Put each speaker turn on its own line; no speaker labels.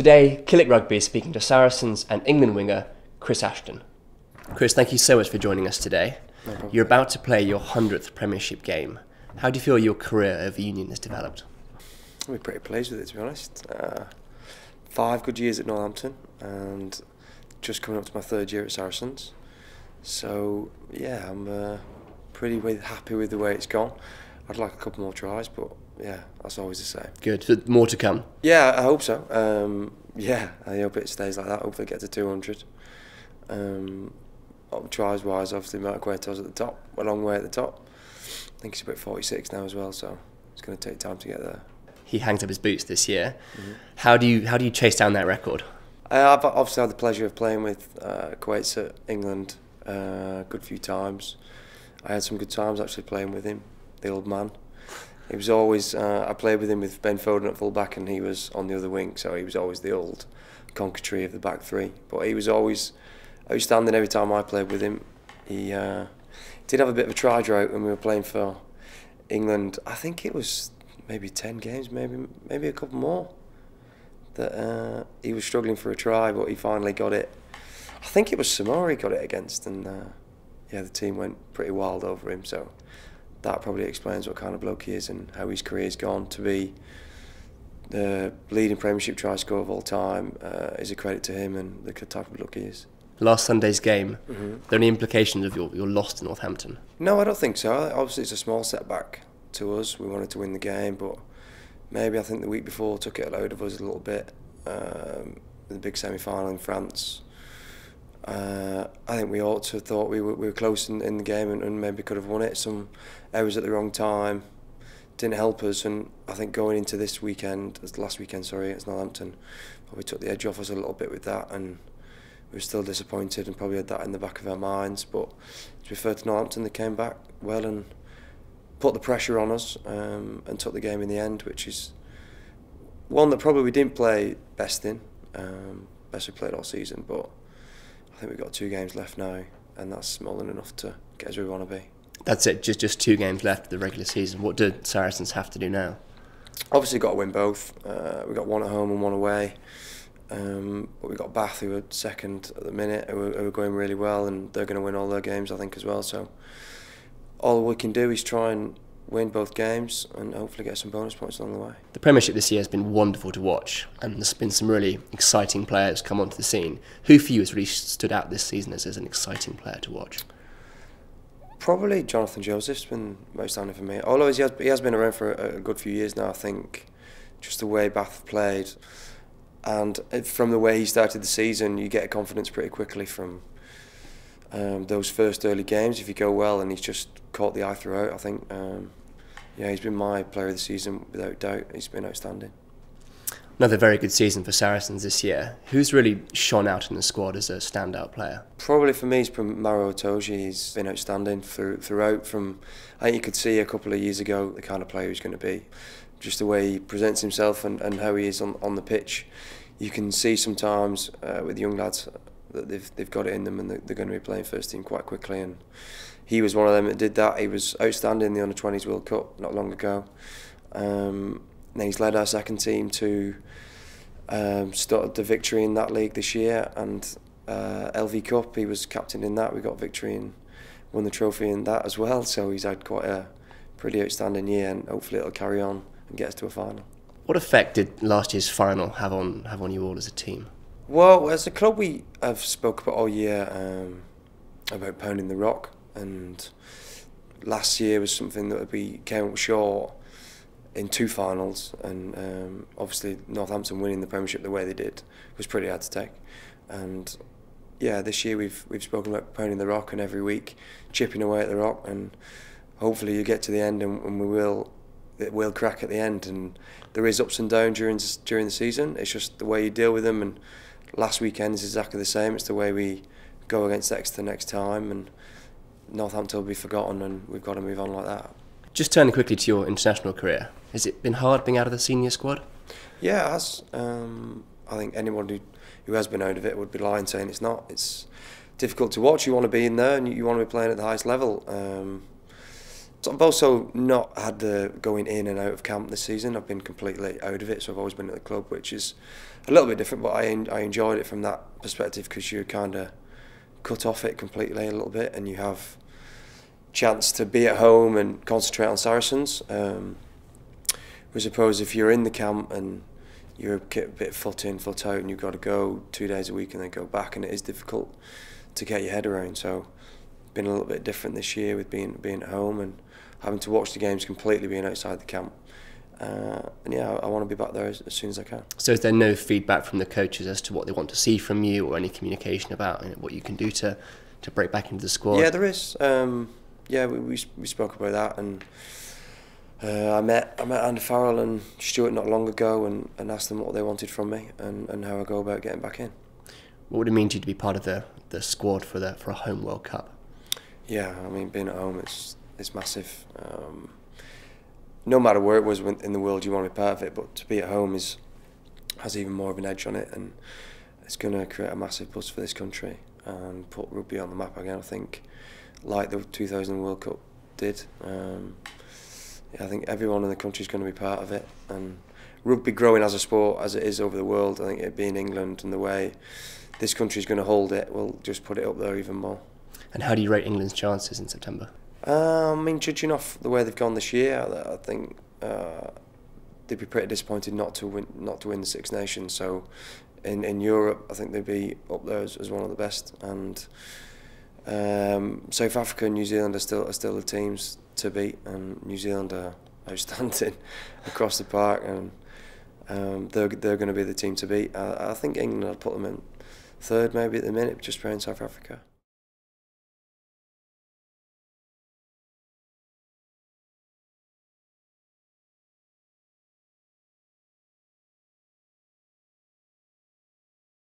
Today, Killik Rugby is speaking to Saracens and England winger Chris Ashton. Chris, thank you so much for joining us today.
No problem.
You're about to play your 100th Premiership game. How do you feel your career over Union has developed?
I'm pretty pleased with it, to be honest. 5 good years at Northampton and just coming up to my 3rd year at Saracens. So yeah, I'm pretty happy with the way it's gone. I'd like a couple more tries, but yeah, that's always the same.
Good. So more to come?
Yeah, I hope so. Yeah, I hope it stays like that. Hopefully get to 200. Tries wise, obviously Mark Gueto's at the top, a long way at the top. I think he's about 46 now as well, so it's going to take time to get there.
He hangs up his boots this year. How do you chase down that record?
I've obviously had the pleasure of playing with Kuwait's at England a good few times. I had some good times actually playing with him, the old man. He was always, I played with him with Ben Foden at full back and he was on the other wing, so he was always the old conqueror of the back three. But he was always outstanding every time I played with him. He did have a bit of a try drought when we were playing for England. I think it was maybe 10 games, maybe a couple more, that he was struggling for a try, but he finally got it. I think it was Samoa he got it against, and yeah, the team went pretty wild over him, so that probably explains what kind of bloke he is and how his career's gone. To be the leading Premiership try scorer of all time is a credit to him and the type of bloke he is.
Last Sunday's game, are there any implications of your loss to Northampton?
No, I don't think so. Obviously it's a small setback to us. We wanted to win the game, but maybe I think the week before took it out of us a little bit. The big semi-final in France. I think we ought to have thought we were close in the game and maybe could have won it. Some errors at the wrong time didn't help us, and I think going into this weekend, last weekend, sorry, it's Northampton, probably took the edge off us a little bit with that, and we were still disappointed and probably had that in the back of our minds. But to be fair to Northampton, they came back well and put the pressure on us and took the game in the end, which is one that probably we didn't play best in, best we played all season, but I think we've got 2 games left now, and that's more than enough to get us where we want to be.
That's it, just 2 games left of the regular season. What do Saracens have to do now?
Obviously got to win both. We've got 1 at home and 1 away, but we've got Bath, who are second at the minute, who are going really well, and they're going to win all their games, I think, as well. So all we can do is try and win both games and hopefully get some bonus points along the way.
The Premiership this year has been wonderful to watch, and there's been some really exciting players come onto the scene. Who for you has really stood out this season as an exciting player to watch?
Probably Jonathan Joseph's been outstanding for me. Although he has been around for a good few years now, I think. Just the way Bath have played, and from the way he started the season, you get confidence pretty quickly from those first early games. If you go well, and he's just caught the eye throughout, I think. Yeah, he's been my player of the season without doubt. He's been outstanding.
Another very good season for Saracens this year. Who's really shone out in the squad as a standout player?
Probably for me, it's Maro Itoje. He's been outstanding throughout. I think you could see a couple of years ago the kind of player he's going to be. Just the way he presents himself and how he is on the pitch. You can see sometimes with young lads that they've got it in them and they're going to be playing first team quite quickly. And he was one of them that did that. He was outstanding in the Under-20s World Cup not long ago. And he's led our second team to start the victory in that league this year, and LV Cup, he was captain in that. We got victory and won the trophy in that as well. So he's had quite a pretty outstanding year, and hopefully it'll carry on and get us to a final.
What effect did last year's final have on you all as a team?
Well, as a club, we have spoke about all year about pounding the rock, and last year was something that we came up short in 2 finals, and obviously Northampton winning the Premiership the way they did was pretty hard to take. And yeah, this year we've spoken about pounding the rock, and every week chipping away at the rock, and hopefully you get to the end, and it will crack at the end. And there is ups and downs during the season. It's just the way you deal with them. And last weekend is exactly the same. It's the way we go against Exeter next time, and Northampton will be forgotten, and we've got to move on like that.
Just turning quickly to your international career, has it been hard being out of the senior squad?
Yeah, it has. I think anyone who has been out of it would be lying saying it's not. It's difficult to watch. You want to be in there and you want to be playing at the highest level. So I've also not had the going in and out of camp this season. I've been completely out of it, so I've always been at the club, which is a little bit different, but I enjoyed it from that perspective because you're kind of cut off it completely a little bit, and you have chance to be at home and concentrate on Saracens. I suppose if you're in the camp and you're a bit foot in, foot out, and you've got to go 2 days a week and then go back, and it is difficult to get your head around. So it's been a little bit different this year with being at home and having to watch the games completely being outside the camp. And yeah, I want to be back there as soon as I can.
So is there no feedback from the coaches as to what they want to see from you, or any communication about what you can do to break back into the squad?
Yeah, there is. Yeah, we spoke about that, and I met Andy Farrell and Stuart not long ago, and asked them what they wanted from me and how I go about getting back in.
What would it mean to you to be part of the squad for a home World Cup?
Yeah, I mean, being at home, it's massive. No matter where it was in the world, you want to be part of it, but to be at home has even more of an edge on it, and it's going to create a massive buzz for this country and put rugby on the map again, I think, like the 2000 World Cup did. Yeah, I think everyone in the country is going to be part of it, and rugby growing as a sport as it is over the world, I think it being England and the way this country is going to hold it will just put it up there even more.
And how do you rate England's chances in September?
I mean, judging off the way they've gone this year, I think they'd be pretty disappointed not to win the Six Nations. So in Europe, I think they'd be up there as one of the best. And South Africa and New Zealand are still the teams to beat, and New Zealand are outstanding across the park, and they're going to be the team to beat. I think England, I'll put them in third maybe at the minute, just behind South Africa.